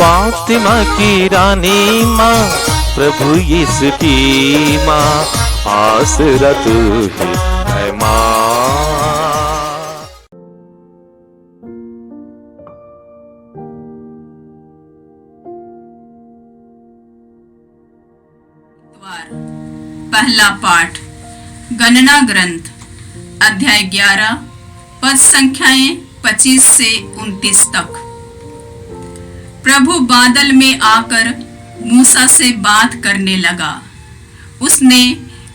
फातिमा की रानी माँ, प्रभु यीशु की माँ, आसरा तू ही है माँ। पहला पाठ गणना ग्रंथ अध्याय 11 पद संख्याएं 25 से 29 तक। प्रभु बादल में आकर मूसा से बात करने लगा। उसने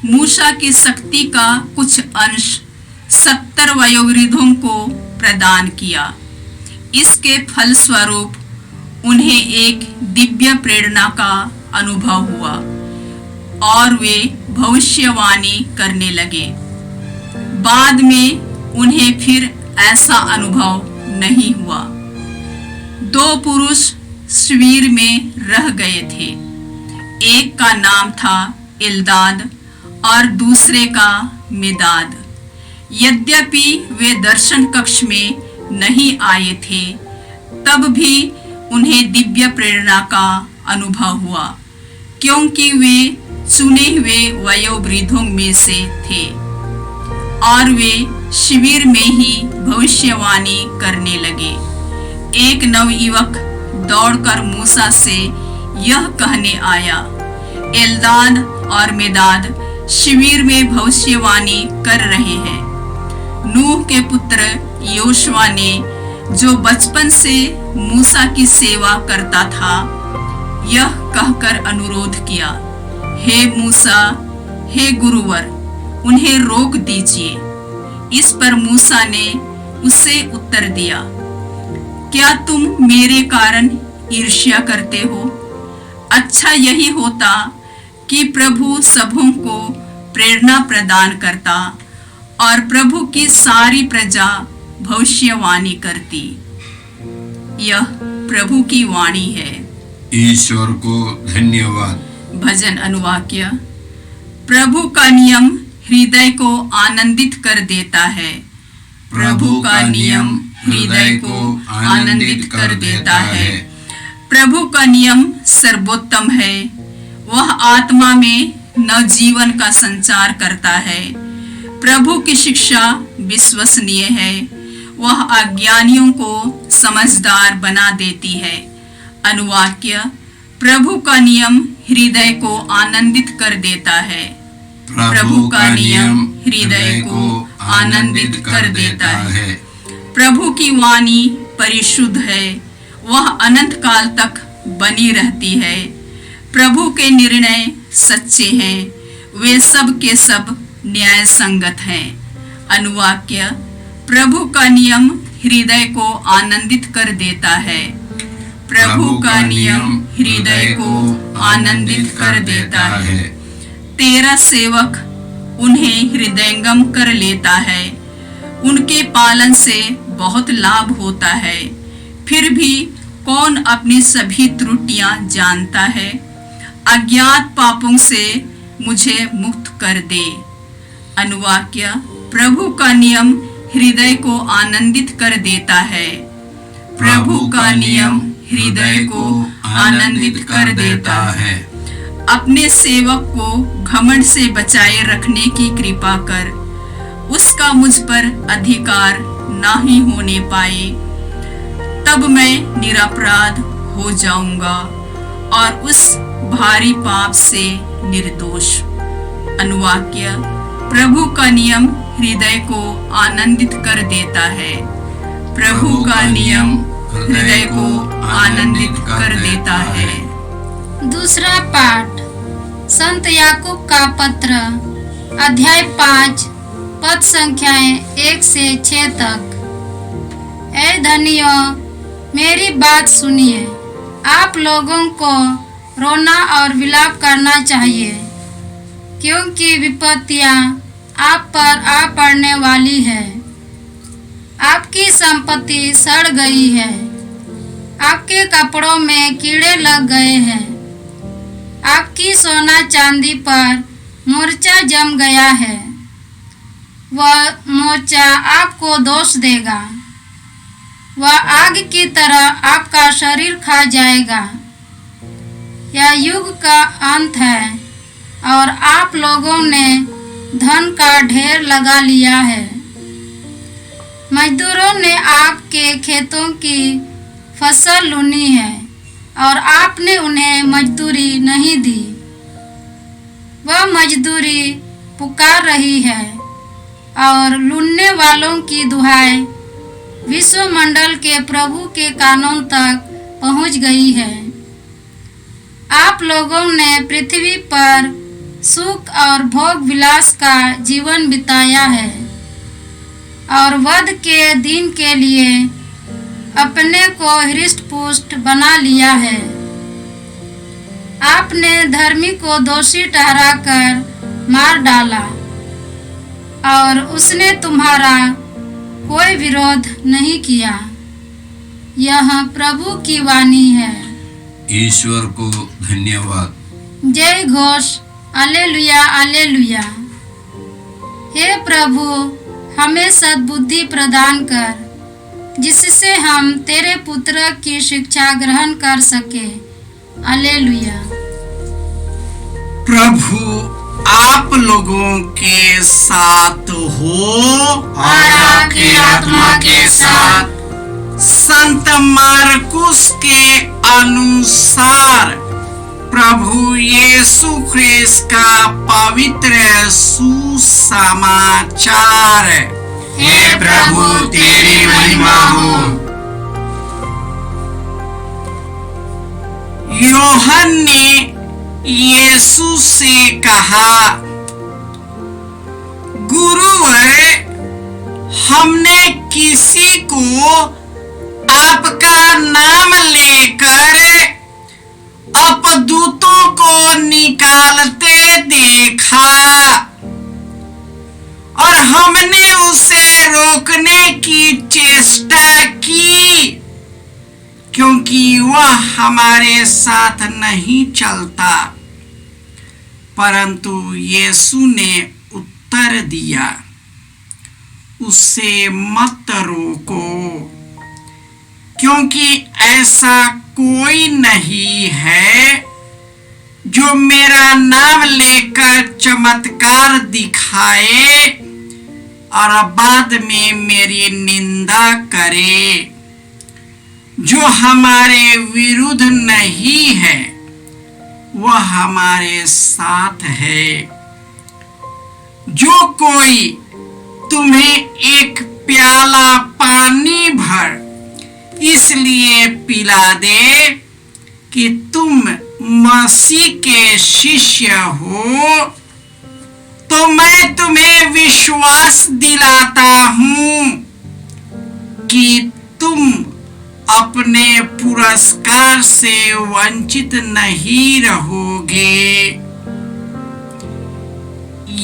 मूसा की शक्ति का कुछ अंश 70 वयोवृद्धों को प्रदान किया। इसके फलस्वरूप उन्हें एक दिव्य प्रेरणा का अनुभव हुआ और वे भविष्यवाणी करने लगे। बाद में उन्हें फिर ऐसा अनुभव नहीं हुआ। 2 पुरुष शिविर में रह गए थे। एक का नाम था एल्दाद और दूसरे का मेदाद। यद्यपि वे दर्शन कक्ष में नहीं आए थे, तब भी उन्हें दिव्य प्रेरणा का अनुभव हुआ, क्योंकि वे चुने हुए वयोवृद्धों में से थे और वे शिविर में ही भविष्यवाणी करने लगे। एक नवयुवक दौड़कर मूसा से यह कहने आया, एल्दाद और मेदाद शिविर में भविष्यवाणी कर रहे हैं। नूह के पुत्र योशुआ ने, जो बचपन से मूसा की सेवा करता था, यह कहकर अनुरोध किया, हे मूसा, हे गुरुवर, उन्हें रोक दीजिए। इस पर मूसा ने उसे उत्तर दिया, क्या तुम मेरे कारण ईर्ष्या करते हो? अच्छा यही होता कि प्रभु सबों को प्रेरणा प्रदान करता और प्रभु की सारी प्रजा भविष्यवाणी करती। यह प्रभु की वाणी है। ईश्वर को धन्यवाद। भजन अनुवाक्य। प्रभु का नियम हृदय को आनंदित कर देता है। प्रभु का नियम हृदय को आनंदित कर देता है। प्रभु का नियम सर्वोत्तम है। वह आत्मा में नवजीवन का संचार करता है। प्रभु की शिक्षा विश्वसनीय है। वह अज्ञानियों को समझदार बना देती है। अनुवाक्य। प्रभु का नियम हृदय को आनंदित कर देता है। प्रभु का नियम हृदय को आनंदित कर देता है। प्रभु की वाणी परिशुद्ध है। वह अनंत काल तक बनी रहती है। प्रभु के निर्णय सच्चे हैं। वे सब के सब न्याय संगत हैं। अनुवाक्य। प्रभु का नियम हृदय को आनंदित कर देता है। प्रभु का नियम हृदय को आनंदित कर देता है। तेरा सेवक उन्हें हृदयंगम कर लेता है। उनके पालन से बहुत लाभ होता है। फिर भी कौन अपनी सभी त्रुटियां जानता है? अज्ञात पापों से मुझे मुक्त कर दे। अनुवाक्य। प्रभु का नियम हृदय को आनंदित कर देता है। प्रभु का नियम हृदय को आनंदित कर देता है। अपने सेवक को घमंड से बचाए रखने की कृपा कर। उसका मुझ पर अधिकार नहीं होने पाए। तब मैं निरपराध हो जाऊंगा और उस भारी पाप से निर्दोष। अनुवाक्य। प्रभु का नियम हृदय को आनंदित कर देता है। प्रभु का नियम हृदय को आनंदित कर देता है। दूसरा पाठ संत याकूब का पत्र अध्याय 5 पद संख्याएं 1 से 6 तक। ऐ धनियों, मेरी बात सुनिए। आप लोगों को रोना और विलाप करना चाहिए, क्योंकि विपत्तियां आप पर आ पड़ने वाली है। आपकी संपत्ति सड़ गई है। आपके कपड़ों में कीड़े लग गए हैं। आपकी सोना चांदी पर मोर्चा जम गया है। वह मोर्चा आपको दोष देगा। वह आग की तरह आपका शरीर खा जाएगा। यह युग का अंत है और आप लोगों ने धन का ढेर लगा लिया है। मजदूरों ने आपके खेतों की फसल लूनी है और आपने उन्हें मजदूरी नहीं दी। वह मजदूरी पुकार रही है और लूटने वालों की दुहाई विश्वमंडल के प्रभु के कानों तक पहुंच गई है। आप लोगों ने पृथ्वी पर सुख और भोग विलास का जीवन बिताया है और वध के दिन के लिए अपने को हृष्ट पुष्ट बना लिया है। आपने धर्मी को दोषी ठहराकर मार डाला और उसने तुम्हारा कोई विरोध नहीं किया। यह प्रभु की वाणी है। ईश्वर को धन्यवाद। जय घोष, हालेलुया हालेलुया। हे प्रभु, हमें सद्बुद्धि प्रदान कर, जिससे हम तेरे पुत्र की शिक्षा ग्रहण कर सके। हालेलुया। प्रभु आप लोगों के साथ हो और आपकी आत्मा के साथ। संत मार्कुस के अनुसार प्रभु यीशु ख्रिस्त का पवित्र सुसमाचार। हे प्रभु तेरी महिमा हो। योहन ने यीशु से कहा, गुरुवर, हमने किसी को आपका नाम लेकर अपदूतों को निकालते देखा और हमने उसे रोकने की चेष्टा की, क्योंकि वह हमारे साथ नहीं चलता। परंतु यीशु ने उत्तर दिया, उसे मत रोको, क्योंकि ऐसा कोई नहीं है जो मेरा नाम लेकर चमत्कार दिखाए और बाद में मेरी निंदा करे। जो हमारे विरुद्ध नहीं है, वह हमारे साथ है। जो कोई तुम्हें एक प्याला पानी भर इसलिए पिला दे कि तुम मसीह के शिष्य हो, तो मैं तुम्हें विश्वास दिलाता हूं कि तुम अपने पुरस्कार से वंचित नहीं रहोगे।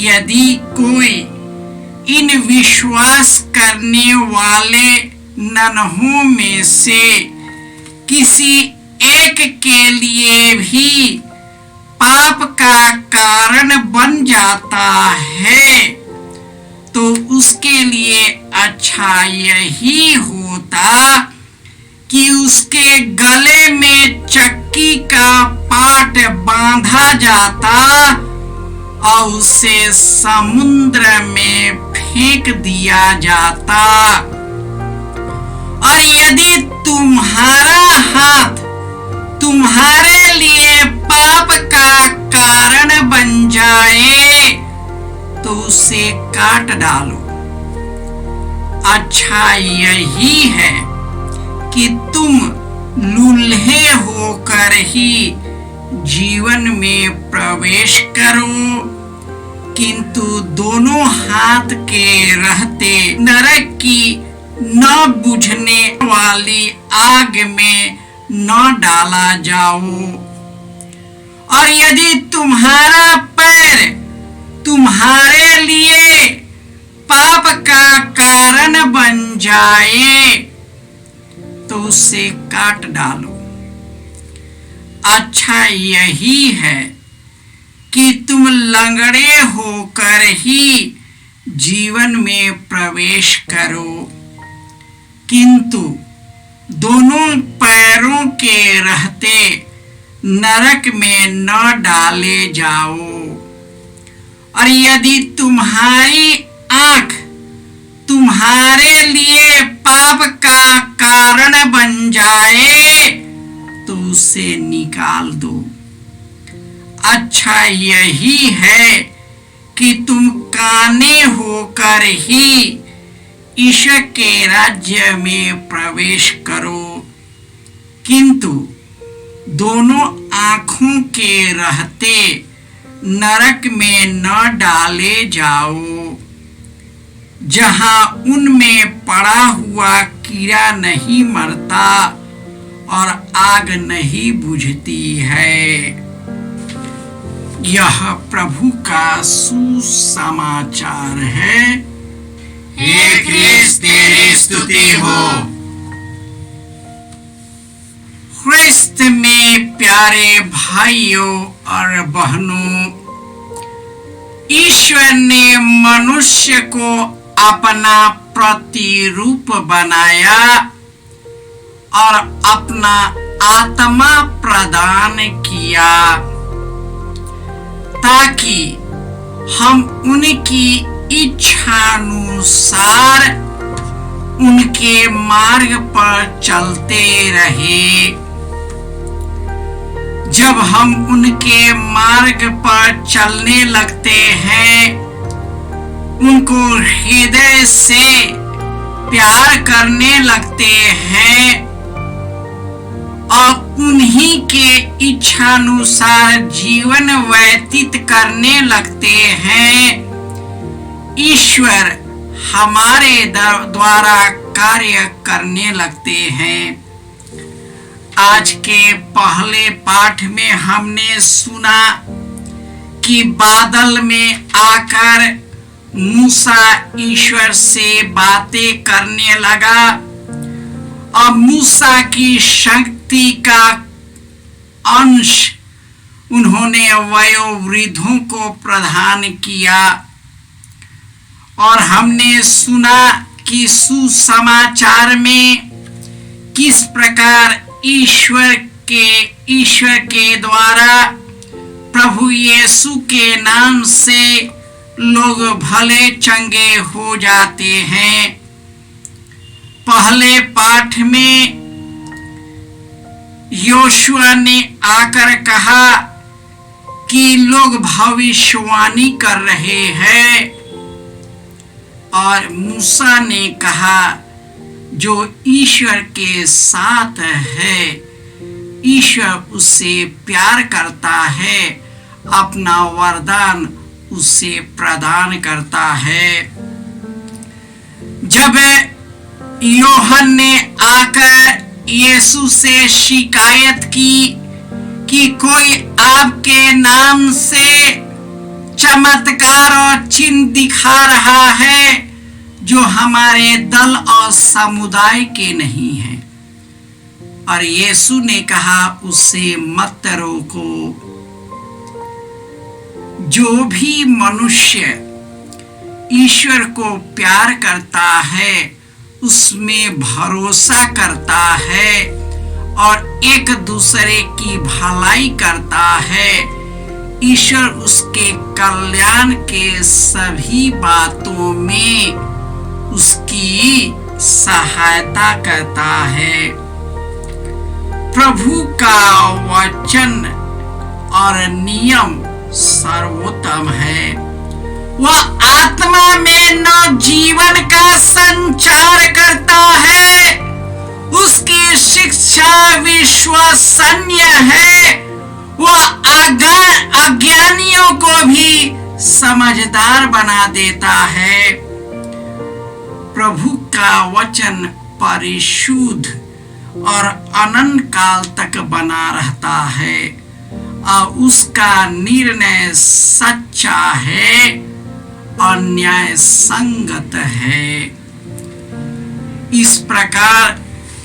यदि कोई इन विश्वास करने वाले नन्हों में से किसी एक के लिए भी पाप का कारण बन जाता है, तो उसके लिए अच्छा यही होता कि उसके गले में चक्की का पाट बांधा जाता और उसे समुद्र में फेंक दिया जाता। और यदि तुम्हारा हाथ तुम्हारे लिए पाप का कारण बन जाए, तो उसे काट डालो। अच्छा यही है कि तुम लूल्हे होकर ही जीवन में प्रवेश करो, किंतु दोनों हाथ के रहते नरक की न बुझने वाली आग में न डाला जाओ। और यदि तुम्हारा पैर तुम्हारे लिए पाप का कारण बन जाए, तो उसे काट डालो। अच्छा यही है कि तुम लंगड़े होकर ही जीवन में प्रवेश करो, किंतु दोनों पैरों के रहते नरक में न डाले जाओ। और यदि तुम्हारी आंख तुम्हारे लिए पाप का कारण बन जाए तो उसे निकाल दो। अच्छा यही है कि तुम काने होकर ही ईश्वर के राज्य में प्रवेश करो, किंतु दोनों आंखों के रहते नरक में न डाले जाओ, जहां उनमें पड़ा हुआ कीड़ा नहीं मरता और आग नहीं बुझती है। यह प्रभु का सुसमाचार है। हे क्रिस्त तेरी स्तुति हो। ख्रिस्त में प्यारे भाइयों और बहनों, ईश्वर ने मनुष्य को अपना प्रतिरूप बनाया और अपना आत्मा प्रदान किया ताकि हम उनकी इच्छानुसार उनके मार्ग पर चलते रहे। जब हम उनके मार्ग पर चलने लगते हैं, उनको हृदय से प्यार करने लगते हैं और उन्हीं के इच्छानुसार जीवन व्यतीत करने लगते हैं, ईश्वर हमारे द्वारा कार्य करने लगते हैं। आज के पहले पाठ में हमने सुना कि बादल में आकर मूसा ईश्वर से बातें करने लगा और मूसा की शक्ति का अंश उन्होंने वयोवृद्धों को प्रदान किया। और हमने सुना कि सुसमाचार में किस प्रकार ईश्वर के द्वारा प्रभु यीशु के नाम से लोग भले चंगे हो जाते हैं। पहले पाठ में योशुआ ने आकर कहा कि लोग भविष्यवाणी कर रहे हैं, और मूसा ने कहा जो ईश्वर के साथ है, ईश्वर उससे प्यार करता है, अपना वरदान उसे प्रदान करता है। जब यूहन्ना ने आकर यीशु से शिकायत की कि कोई आपके नाम से चमत्कार और चिन्ह दिखा रहा है जो हमारे दल और समुदाय के नहीं है, और यीशु ने कहा उससे मत रोको। जो भी मनुष्य ईश्वर को प्यार करता है, उसमें भरोसा करता है और एक दूसरे की भलाई करता है, ईश्वर उसके कल्याण के सभी बातों में उसकी सहायता करता है। प्रभु का वचन और नियम सर्वोत्तम है। वह आत्मा में नव जीवन का संचार करता है, उसकी शिक्षा विश्वसनीय है, वह अज्ञानियों को भी समझदार बना देता है। प्रभु का वचन परिशुद्ध और अनंत काल तक बना रहता है और उसका निर्णय सच्चा है और न्याय संगत है। इस प्रकार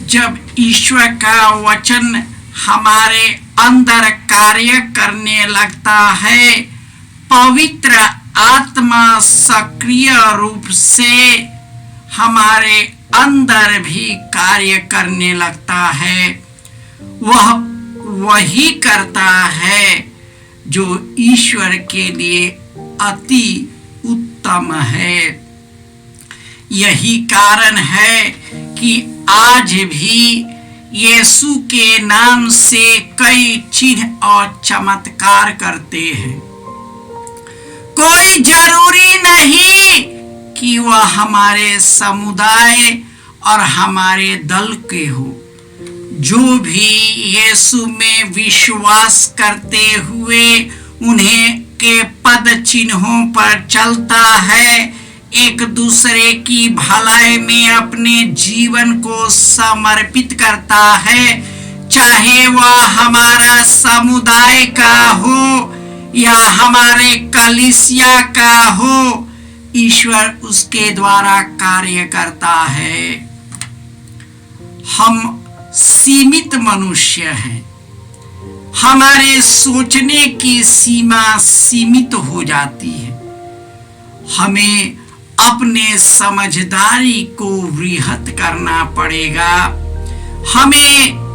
जब ईश्वर का वचन हमारे अंदर कार्य करने लगता है, पवित्र आत्मा सक्रिय रूप से हमारे अंदर भी कार्य करने लगता है। वह वही करता है जो ईश्वर के लिए अति उत्तम है। यही कारण है कि आज भी यीशु के नाम से कई चिन्ह और चमत्कार करते हैं। कोई जरूरी नहीं कि वह हमारे समुदाय और हमारे दल के हो। जो भी यीशु में विश्वास करते हुए उन्हें के पद चिन्हों पर चलता है, एक दूसरे की भलाई में अपने जीवन को समर्पित करता है, चाहे वह हमारा समुदाय का हो या हमारे कलीसिया का हो, ईश्वर उसके द्वारा कार्य करता है। हम सीमित मनुष्य हैं। हमारे सोचने की सीमा सीमित हो जाती है। हमें अपने समझदारी को वृहत करना पड़ेगा। हमें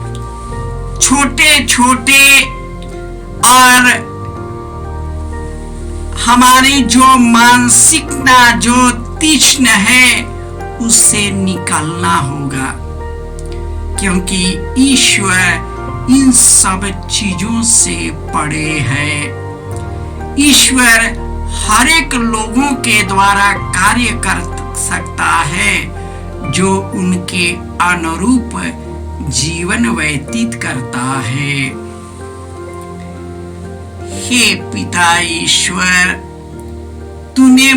छोटे छोटे और हमारी जो मानसिकता जो तीक्ष्ण है उससे निकलना होगा, क्योंकि ईश्वर इन सब चीजों से परे है। ईश्वर हर एक लोगों के द्वारा कार्य कर सकता है जो उनके अनुरूप जीवन व्यतीत करता है। हे पिता ईश्वर, तूने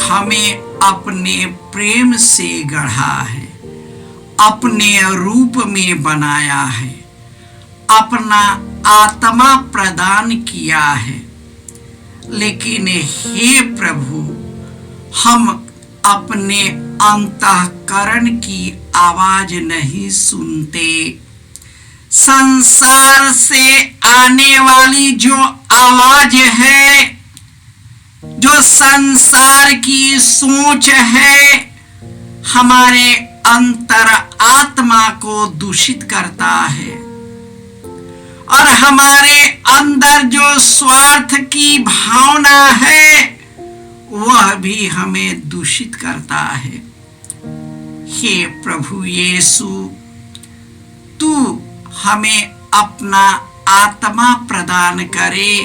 हमें अपने प्रेम से गढ़ा है, अपने रूप में बनाया है, अपना आत्मा प्रदान किया है। लेकिन हे प्रभु, हम अपने अंतःकरण की आवाज नहीं सुनते। संसार से आने वाली जो आवाज है, जो संसार की सोच है, हमारे अंतर आत्मा को दूषित करता है और हमारे अंदर जो स्वार्थ की भावना है वह भी हमें दूषित करता है। हे प्रभु यीशु, तू हमें अपना आत्मा प्रदान करे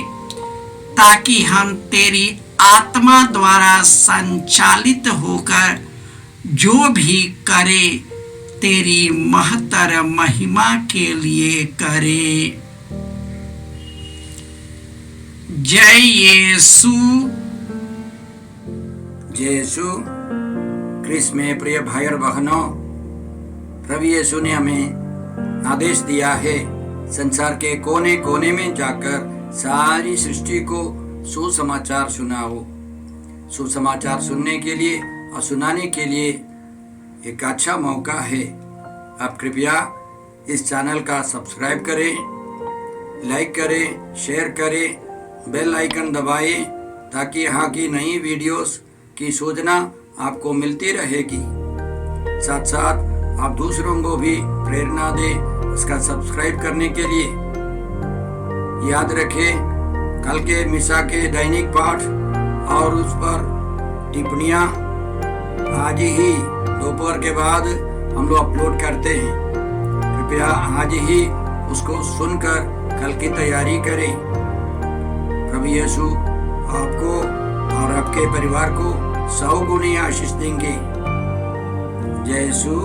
ताकि हम तेरी आत्मा द्वारा संचालित होकर जो भी करे तेरी महत्तर महिमा के लिए करे। जय यीशु। जय यीशु क्रिस्त में प्रिय भाई और बहनों, प्रभु यीशु ने हमें आदेश दिया है संसार के कोने कोने में जाकर सारी सृष्टि को सुसमाचार सुनाओ। सुसमाचार सुनने के लिए और सुनाने के लिए एक अच्छा मौका है। आप कृपया इस चैनल का सब्सक्राइब करें, लाइक करें, शेयर करें, बेल आइकन दबाएं ताकि यहाँ की नई वीडियोस की सूचना आपको मिलती रहेगी। साथ साथ आप दूसरों को भी प्रेरणा दें उसका सब्सक्राइब करने के लिए। याद रखें, कल के मिसा के दैनिक पाठ और उस पर टिप्पणियाँ आज ही दोपहर के बाद हम लोग अपलोड करते हैं। कृपया आज ही उसको सुनकर कल की तैयारी करें। प्रभु यीशु आपको और आपके परिवार को 100 गुनी आशीष देंगे। जय यीशु।